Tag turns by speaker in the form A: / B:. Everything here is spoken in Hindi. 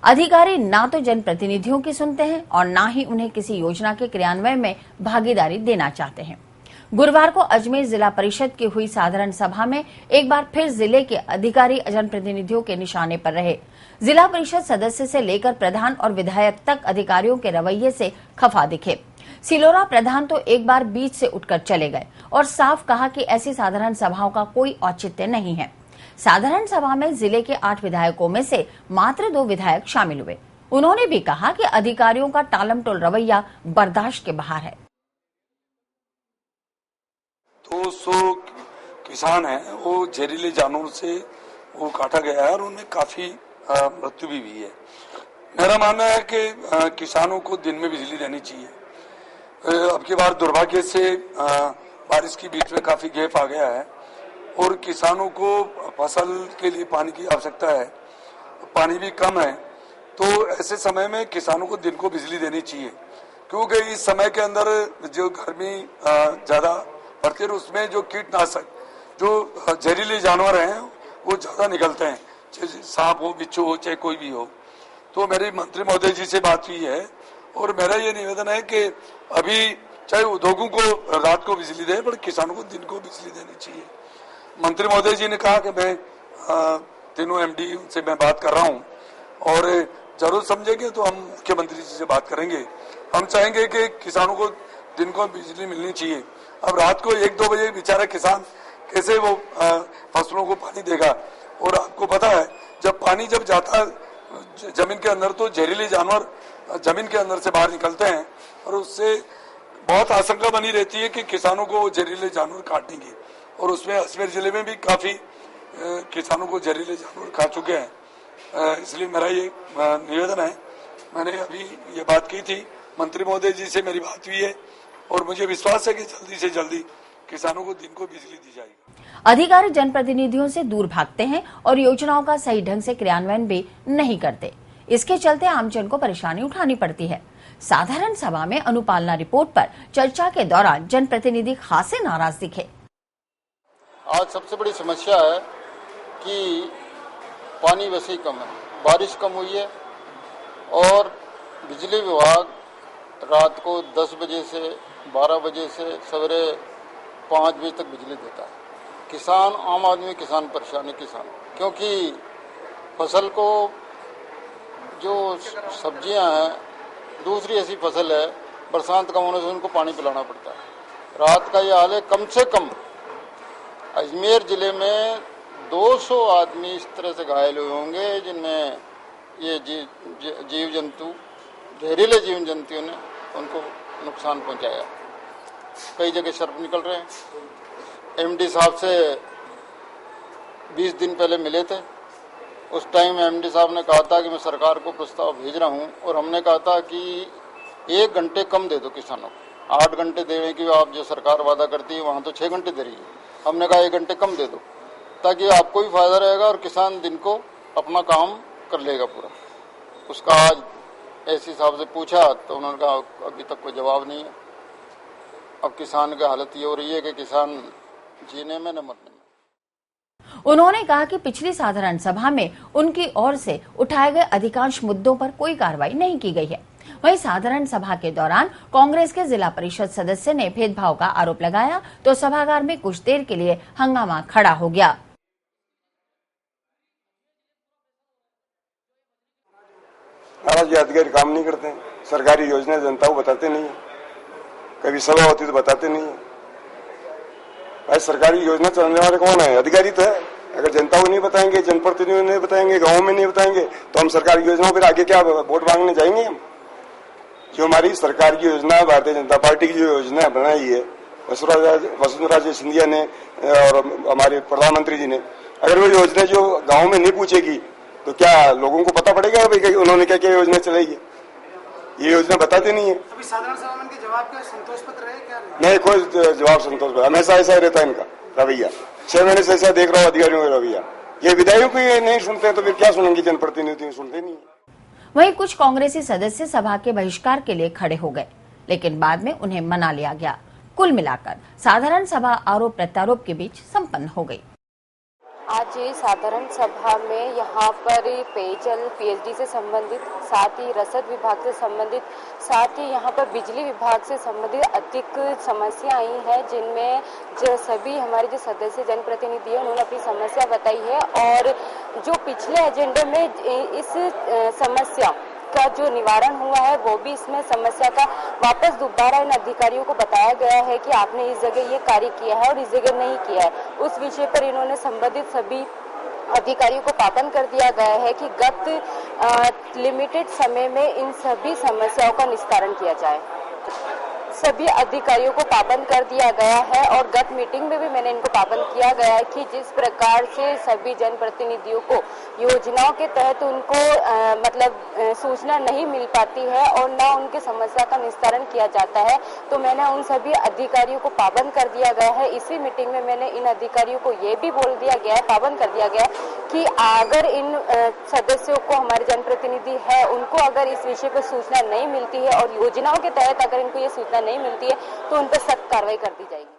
A: अधिकारी ना तो जनप्रतिनिधियों की सुनते हैं और ना ही उन्हें किसी योजना के क्रियान्वयन में भागीदारी देना चाहते हैं। गुरुवार को अजमेर जिला परिषद की हुई साधारण सभा में एक बार फिर जिले के अधिकारी जनप्रतिनिधियों के निशाने पर रहे। जिला परिषद सदस्य से लेकर प्रधान और विधायक तक अधिकारियों के रवैये से खफा दिखे। सिलोरा प्रधान तो एक बार बीच से उठकर चले गए और साफ कहा कि ऐसी साधारण सभाओं का कोई औचित्य नहीं है। साधारण सभा में जिले के 8 विधायकों में से मात्र 2 विधायक शामिल हुए। उन्होंने भी कहा कि अधिकारियों का टालमटोल रवैया बर्दाश्त के बाहर है।
B: 200 किसान हैं, वो जहरीले जानवरों से वो काटा गया है और उनमें काफी मृत्यु भी हुई है। मेरा मानना है कि किसानों को दिन में बिजली देनी चाहिए। अब की बार दुर्भाग्य से बारिश के बीच में काफी गैप आ गया है और किसानों को फसल के लिए पानी की आवश्यकता है, पानी भी कम है, तो ऐसे समय में किसानों को दिन को बिजली देनी चाहिए, क्योंकि इस समय के अंदर जो गर्मी ज्यादा बढ़ती है उसमें जो कीटनाशक, जो जहरीले जानवर हैं वो ज्यादा निकलते हैं, चाहे सांप हो, बिच्छू हो, चाहे कोई भी हो। तो मेरी मंत्री महोदय जी से बात हुई है और मेरा ये निवेदन है कि अभी चाहे उद्योगों को रात को बिजली दें, पर किसानों को दिन को बिजली देनी चाहिए। मंत्री महोदय जी ने कहा कि मैं तीनों एमडी से मैं बात कर रहा हूं और जरूर समझेंगे तो हम मुख्यमंत्री जी से बात करेंगे। हम चाहेंगे कि किसानों को दिन को बिजली मिलनी चाहिए। अब रात को 1-2 बजे बेचारा किसान कैसे वो फसलों को पानी देगा? और आपको पता है जब पानी जब जाता है जमीन के अंदर तो जहरीले जानवर जमीन के अंदर से बाहर निकलते हैं और उससे बहुत आशंका बनी रहती है कि किसानों को जहरीले जानवर काट देंगे। और उसमें अजमेर जिले में भी काफी किसानों को जहरीले जानवर खा चुके हैं। इसलिए मेरा ये निवेदन है, मैंने अभी ये बात की थी, मंत्री महोदय जी से मेरी बात हुई है और मुझे विश्वास है कि जल्दी से जल्दी किसानों को दिन को बिजली दी जाएगी।
A: अधिकारी जनप्रतिनिधियों से दूर भागते हैं और योजनाओं का सही ढंग से क्रियान्वयन भी नहीं करते। इसके चलते आमजन को परेशानी उठानी पड़ती है। साधारण सभा में अनुपालना रिपोर्ट पर चर्चा के दौरान जनप्रतिनिधि खासे नाराज दिखे।
C: आज सबसे बड़ी समस्या है कि पानी वैसे ही कम है, बारिश कम हुई है और बिजली विभाग रात को 10 बजे से 12 बजे से सवेरे 5 बजे तक बिजली देता है। किसान, आम आदमी किसान परेशान है, किसान, क्योंकि फसल को जो सब्जियां हैं, दूसरी ऐसी फसल है, बरसात कम होने से उनको पानी पिलाना पड़ता है। रात का ये हाल है। कम से कम अजमेर जिले में 200 आदमी इस तरह से घायल हुए होंगे जिनमें ये जीव जंतु, जहरीले जीव जंतुओं ने उनको नुकसान पहुंचाया। कई जगह सर्प निकल रहे हैं। एमडी साहब से 20 दिन पहले मिले थे। उस टाइम एमडी साहब ने कहा था कि मैं सरकार को प्रस्ताव भेज रहा हूं और हमने कहा था कि 1 घंटे कम दे दो किसानों को। 8 घंटे देने की आप जो सरकार वादा करती है वहां तो 6 घंटे दे रही है। हमने कहा 1 घंटे कम दे दो ताकि आपको भी फायदा रहेगा और किसान दिन को अपना काम कर लेगा पूरा। उसका आज एसी साहब से पूछा तो उन्होंने कहा अभी तक कोई जवाब नहीं है। अब किसान की हालत ये हो रही है कि किसान जीने में न मरने में।
A: उन्होंने कहा कि पिछली साधारण सभा में उनकी ओर से उठाए गए अधिकांश मुद्दों पर कोई कार्रवाई नहीं की गई है। वहीं साधारण सभा के दौरान कांग्रेस के जिला परिषद सदस्य ने भेदभाव का आरोप लगाया तो सभागार में कुछ देर के लिए हंगामा खड़ा हो गया।
D: महाराज, ये अधिकारी काम नहीं करते हैं, सरकारी योजना जनता को बताते नहीं है, कभी सभा होती तो बताते नहीं है। भाई सरकारी योजना चलाने वाले कौन है? अधिकारी तो है। अगर जनता को नहीं बताएंगे, जनप्रतिनिधियों नहीं बताएंगे, गाँव में नहीं बताएंगे तो हम सरकारी योजनाओं पर आगे क्या वोट मांगने जाएंगे? हम जो हमारी सरकार की योजना है, भारतीय जनता पार्टी की जो योजना बनाई है वसुंधरा जी सिंधिया ने और हमारे प्रधानमंत्री जी ने, अगर वो योजना जो गाँव में नहीं पूछेगी तो क्या लोगों को पता पड़ेगा भाई उन्होंने क्या क्या योजना चलाई है? ये योजना बताते नहीं है।
E: अभी साधारण सभा में इनके जवाब क्या संतोष पत्र रहे क्या?
D: नहीं, कोई जवाब संतोष पत्र, हमेशा ऐसा ही रहता है इनका रवैया। 6 महीने से ऐसा देख रहा हूँ अधिकारियों का रवैया। ये विधायकों को ये नहीं सुनते तो फिर क्या सुनेंगे? जनप्रतिनिधि सुनते नहीं।
A: वहीं कुछ कांग्रेसी सदस्य सभा के बहिष्कार के लिए खड़े हो गए, लेकिन बाद में उन्हें मना लिया गया। कुल मिलाकर साधारण सभा आरोप प्रत्यारोप के बीच संपन्न हो गई।
F: आज साधारण सभा में यहाँ पर पेयजल पीएचडी से संबंधित, साथ ही रसद विभाग से संबंधित, साथ ही यहाँ पर बिजली विभाग से संबंधित अधिक समस्या आई हैं, जिनमें जो सभी हमारे जो सदस्य जनप्रतिनिधि हैं उन्होंने अपनी समस्या बताई है और जो पिछले एजेंडे में इस समस्या का जो निवारण हुआ है वो भी इसमें समस्या का वापस दोबारा इन अधिकारियों को बताया गया है कि आपने इस जगह ये कार्य किया है और इस जगह नहीं किया है। उस विषय पर इन्होंने संबंधित सभी अधिकारियों को पाबंद कर दिया गया है कि गत लिमिटेड समय में इन सभी समस्याओं का निस्तारण किया जाए। सभी अधिकारियों को पाबंद कर दिया गया है और गत मीटिंग में भी मैंने इनको पाबंद किया गया है कि जिस प्रकार से सभी जनप्रतिनिधियों को योजनाओं के तहत उनको सूचना नहीं मिल पाती है और न उनके समस्या का निस्तारण किया जाता है, तो मैंने उन सभी अधिकारियों को पाबंद कर दिया गया है। इसी मीटिंग में मैंने इन अधिकारियों को ये भी बोल दिया गया है, पाबंद कर दिया गया है कि अगर इन सदस्यों को, हमारे जनप्रतिनिधि है, उनको अगर इस विषय पर सूचना नहीं मिलती है और योजनाओं के तहत अगर इनको ये सूचना नहीं मिलती है तो उन पर सख्त कार्रवाई कर दी जाएगी।